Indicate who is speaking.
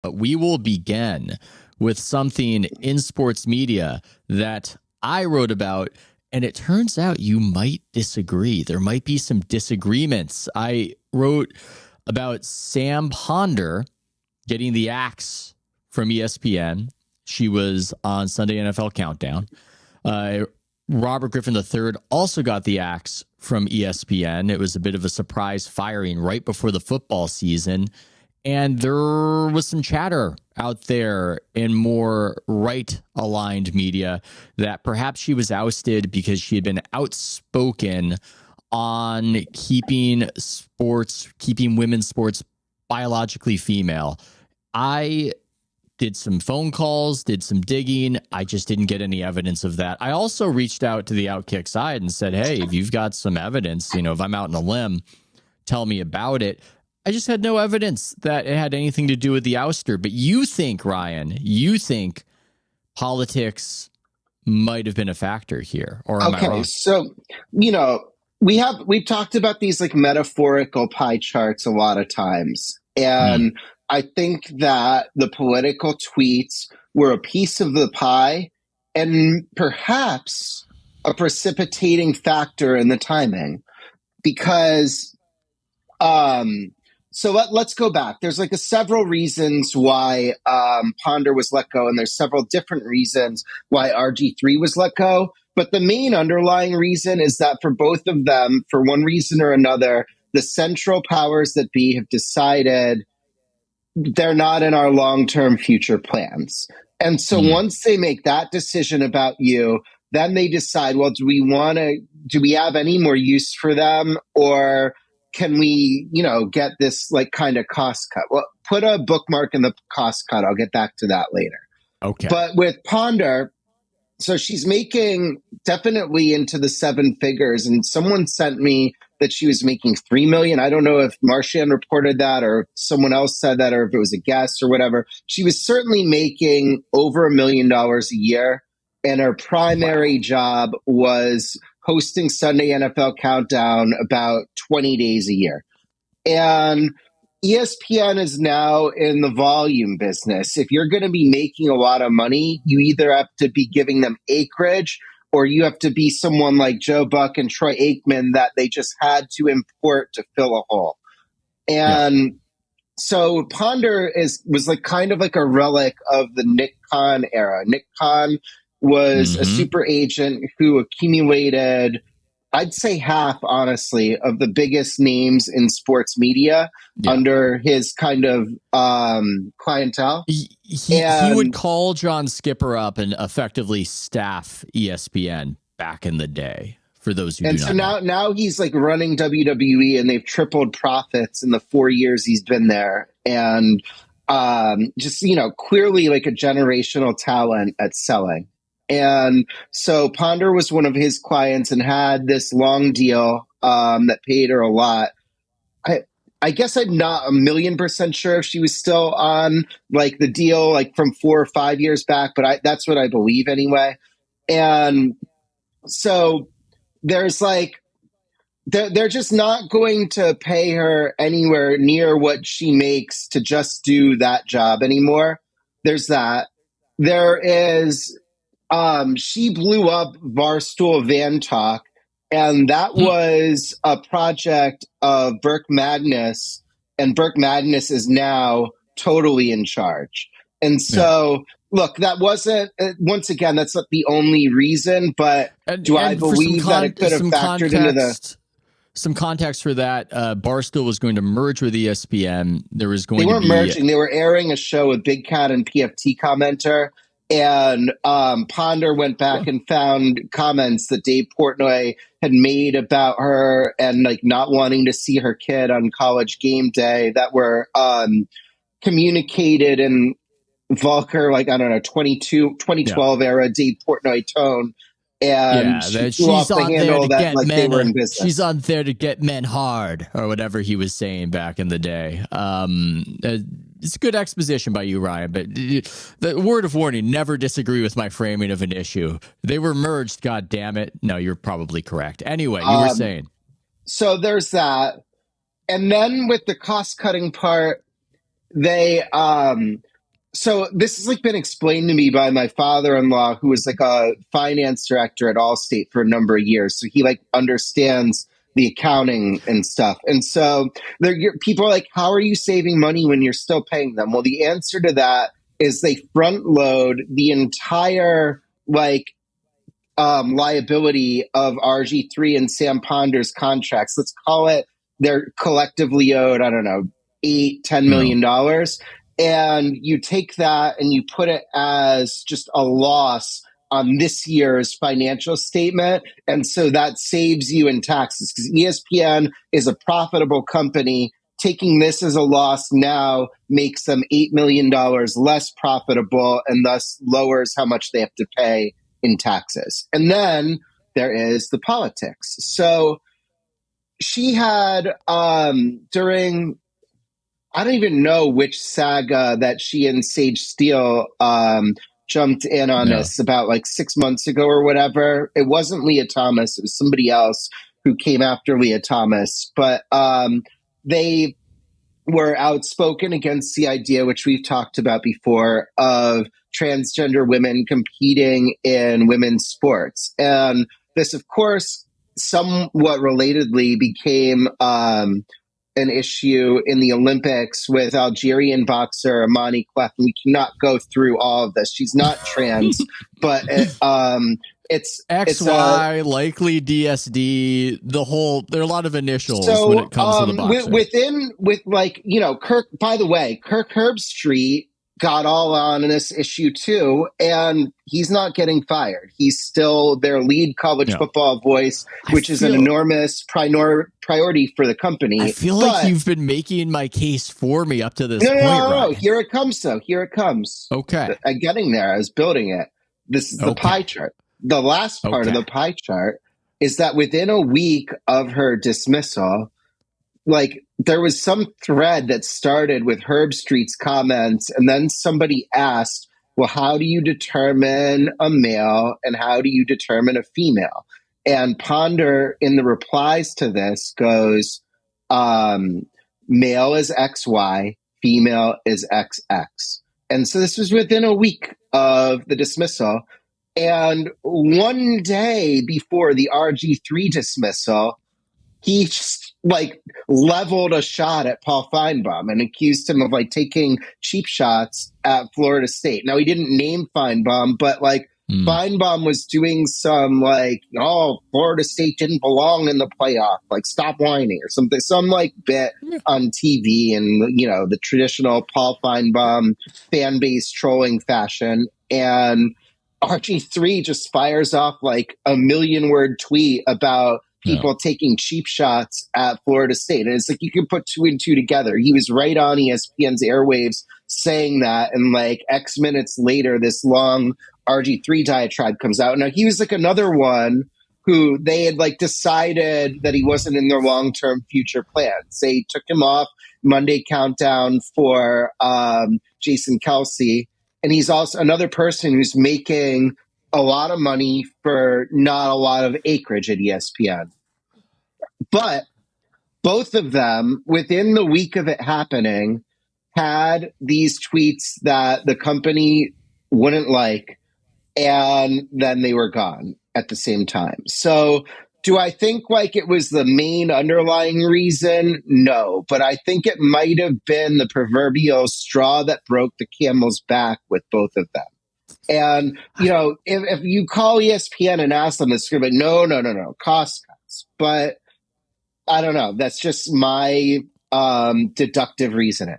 Speaker 1: But we will begin with something in sports media that I wrote about, and it turns out you might disagree. There might be some disagreements. I wrote about Sam Ponder getting the axe from ESPN. She was on Sunday NFL Countdown. Robert Griffin III also got the axe from ESPN. It was a bit of a surprise firing right before the football season. And there was some chatter out there in more right-aligned media that perhaps she was ousted because she had been outspoken on keeping women's sports biologically female. I did some phone calls, did some digging. I just didn't get any evidence of that. I also reached out to the Outkick side and said, hey, if you've got some evidence, if I'm out on a limb, tell me about it. I just had no evidence that it had anything to do with the ouster. But you think, Ryan, politics might have been a factor here, or am I wrong?
Speaker 2: So, we've talked about these like metaphorical pie charts a lot of times. And I think that the political tweets were a piece of the pie and perhaps a precipitating factor in the timing. Because so let's go back. There's like several reasons why Ponder was let go, and there's several different reasons why RG3 was let go. But the main underlying reason is that for both of them, for one reason or another, the central powers that be have decided they're not in our long-term future plans. And so once they make that decision about you, then they decide, well, do we have any more use for them, or can we, get this like kind of cost cut? Well, put a bookmark in the cost cut. I'll get back to that later.
Speaker 1: Okay.
Speaker 2: But with Ponder, so she's making definitely into the seven figures, and someone sent me that she was making $3 million. I don't know if Marchand reported that or someone else said that, or if it was a guess or whatever. She was certainly making over $1 million a year, and her primary job was hosting Sunday NFL Countdown about 20 days a year. And ESPN is now in the volume business. If you're going to be making a lot of money, you either have to be giving them acreage, or you have to be someone like Joe Buck and Troy Aikman that they just had to import to fill a hole. And so Ponder was like kind of like a relic of the Nick Khan era. Nick Khan was a super agent who accumulated, I'd say half, honestly, of the biggest names in sports media under his kind of clientele.
Speaker 1: He would call John Skipper up and effectively staff ESPN back in the day, for those who do not know.
Speaker 2: And so now he's like running WWE, and they've tripled profits in the 4 years he's been there. And just, clearly like a generational talent at selling. And so Ponder was one of his clients and had this long deal that paid her a lot. I guess I'm not 1,000,000% sure if she was still on like the deal like from 4 or 5 years back, but that's what I believe anyway. And so there's like they're just not going to pay her anywhere near what she makes to just do that job anymore. There's that. There is. She blew up Barstool Van Talk, and that was a project of Burke Magnus, and Burke Magnus is now totally in charge. And so, look, that wasn't, once again, that's not the only reason, but I believe that it could have factored into
Speaker 1: some context for that? Barstool was going to merge with ESPN. They
Speaker 2: weren't merging. They were airing a show with Big Cat and PFT commenter. And Ponder went back and found comments that Dave Portnoy had made about her and like not wanting to see her kid on College Game Day that were communicated in vulgar, like, I don't know, 2012 era Dave Portnoy tone. And she's on there to get men.
Speaker 1: She's on there to get men hard, or whatever he was saying back in the day. It's good exposition by you, Ryan. But the word of warning: never disagree with my framing of an issue. They were merged. God damn it! No, you're probably correct. Anyway, you were saying.
Speaker 2: So there's that, and then with the cost cutting part, they So this has like been explained to me by my father-in-law, who was like a finance director at Allstate for a number of years. So he like understands the accounting and stuff. And so people are like, how are you saving money when you're still paying them? Well, the answer to that is they front load the entire like liability of RG3 and Sam Ponder's contracts. Let's call it they're collectively owed, I don't know, $8-10 million. And you take that and you put it as just a loss on this year's financial statement. And so that saves you in taxes because ESPN is a profitable company. Taking this as a loss now makes them $8 million less profitable and thus lowers how much they have to pay in taxes. And then there is the politics. So she had during I don't even know which saga that she and Sage Steele jumped in on
Speaker 1: Yeah.
Speaker 2: this about like 6 months ago or whatever. It wasn't Leah Thomas, it was somebody else who came after Leah Thomas. But they were outspoken against the idea, which we've talked about before, of transgender women competing in women's sports. And this, of course, somewhat relatedly became an issue in the Olympics with Algerian boxer Amani Clef. And we cannot go through all of this. She's not trans, but it's
Speaker 1: XY, likely DSD, the whole, there are a lot of initials
Speaker 2: so
Speaker 1: when it comes to the boxer.
Speaker 2: with like, you know, Kirk, by the way, Kirk Herbstreit got all on this issue too, and he's not getting fired. He's still their lead college football voice, which is an enormous priority for the company.
Speaker 1: I feel like you've been making my case for me up to this point.
Speaker 2: No. Here it comes, though. Here it comes.
Speaker 1: Okay.
Speaker 2: I'm getting there. I was building it. This is the pie chart. The last part of the pie chart is that within a week of her dismissal, like there was some thread that started with Herbstreit's comments, and then somebody asked, well, how do you determine a male and how do you determine a female? And Ponder in the replies to this goes, male is XY, female is XX. And so this was within a week of the dismissal. And one day before the RG3 dismissal, he just like leveled a shot at Paul Feinbaum and accused him of like taking cheap shots at Florida State. Now he didn't name Feinbaum, but like Feinbaum was doing some like, oh, Florida State didn't belong in the playoff, like stop whining or something, some like bit on TV and, you know, the traditional Paul Feinbaum fan base trolling fashion. And RG3 just fires off like a 1,000,000-word tweet about people taking cheap shots at Florida State. And it's like you can put two and two together. He was right on ESPN's airwaves saying that, and like X minutes later, this long RG3 diatribe comes out. Now, he was like another one who they had like decided that he wasn't in their long-term future plans. They took him off Monday Countdown for Jason Kelsey. And he's also another person who's making a lot of money for not a lot of acreage at ESPN. But both of them, within the week of it happening, had these tweets that the company wouldn't like, and then they were gone at the same time. So do I think like it was the main underlying reason? No, but I think it might have been the proverbial straw that broke the camel's back with both of them. And, you know, if you call ESPN and ask them, it's going to be no, cost cuts. But I don't know. That's just my deductive reasoning.